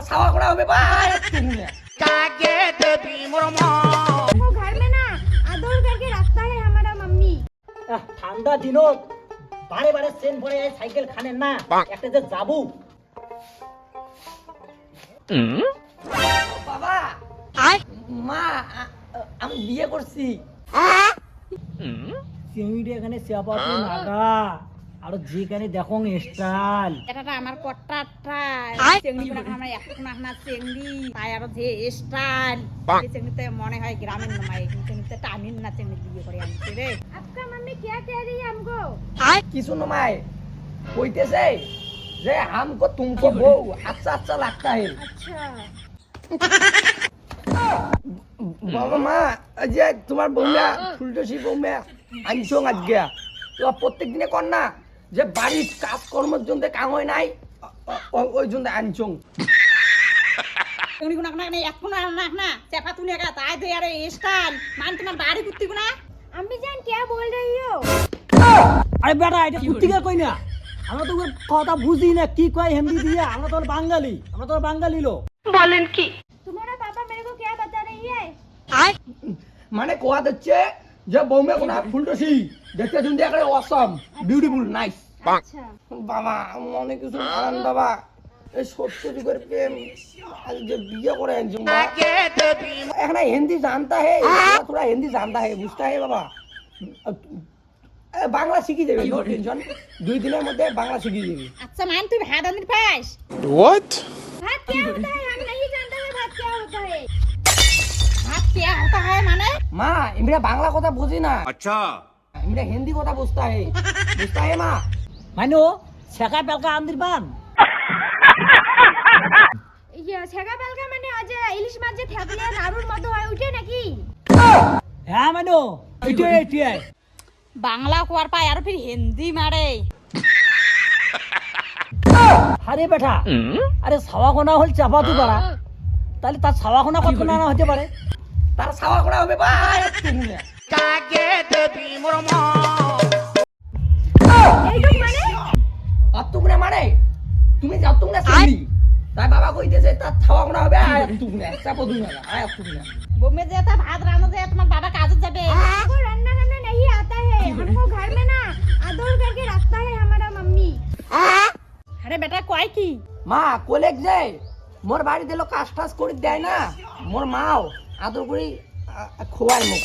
सावा कोना होबे भाई तुमने जागे देवी मोर मां वो घर में ना आदर करके रखता है हमारा मम्मी। ঠান্ডা দিনত বারে বারে সেন পড়ে সাইকেল খানেন না একটা যে যাবু বাবা মা আমি বিয়ে করছি সিমিডি এখানে সেপাতু নাগা আর যেখানে দেখো স্টাইল এটা আমার কট্টাটা চেংড়ি গুলো আমরা একটু না চেংড়ি তাই আর যে স্টাইল এই চেংড়িতে মনে হয় গ্রামের নামাই এই চেংড়িতে টামিন না চেংড়ি বিয়ে করে আনছে রে। आपका मम्मी क्या कह रही है हमको? কিছু নমাই কইতেছে যে हमको तुमको बहू अच्छा अच्छा लगता है। अच्छा বাবা মা যে তোমার বউয়া ফুলটসি বউয়া আনছো আজকে তো প্রত্যেক দিনে কর না যে বাড়ির কাজকর্মের জন্য কাম হয় নাই ওই জন্য আনছো চেংড়ি গুলো না একটু না চেপা তুলে গা তাই দে আরে স্টাইল মান তোমার বাড়ি কুত্তি গুনা अम्मी जान क्या बोल रही हो? আরে বেটা এটা কুত্তিকে কই না আমরা তো কথা বুঝি না কি কয় হিন্দি দিয়ে আমরা তো বাঙালি লো বলেন কি तुम्हारा पापा मेरे को क्या बता रही है? মানে কোয়া দিচ্ছে যে বউমে কোনা ফুলটসি দেখতে শুনতে একটা অসম বিউটিফুল নাইস अच्छा বাবা মনে কিছু আনন্দ বাবা এই সত্য যুগের প্রেম আজ যে বিয়ে করে আনছো जागे देवी এখন হিন্দি জানতা হে थोड़ा हिंदी जानता है বুঝতা है বাবা বাংলা শিখি যাবে নো টেনশন 2 দিনের মধ্যে বাংলা শিখি যাবে अच्छा मान तू भात अंदर पास व्हाट भात क्या होता है? हम नहीं जानते हैं भात क्या होता है। भात क्या होता है माने? মা ইমরা বাংলা কথা বুঝি না अच्छा ইমরা হিন্দি কথা বুঝতা है মা মানো ছেকা পেলকা আন্দির বান ये छेगा बेलका माने आज इलिश माছ যে থাকলে নাড়ুর মতো হয় উঠে নাকি? হ্যাঁ মানো এটাই বাংলা কোয়ার পায় আর ফির হিন্দি মারে। আরে বেটা আরে সাওয়াখোনা হল চাপাতু পারা তাহলে তার সাওয়াখোনা কত না হতে পারে তার সাওয়াখোনা হবে ভাই তুমি जागे देवी मोर मां এইটুক মানে অতগুনা মানে তুমি যতগুনা চিনি তাই বাবা কইতেছে তার সাওয়াখোনা হবে আর তুমি চাপাতু না আর তুমি বমে যেটা ভাত রান্না যায় তোমার বাবা কাজে যাবে। हमको रान्ना करना नहीं आता है। हमको घर में ना आदर करके रखता है हमारा मम्मी। अरे बेटा কয় কি? মা কলেজ যায় মোর বাড়ি দিলো কাজ টাজ করে দেয় না মোর মাও আদর করি খোয়াই মুখ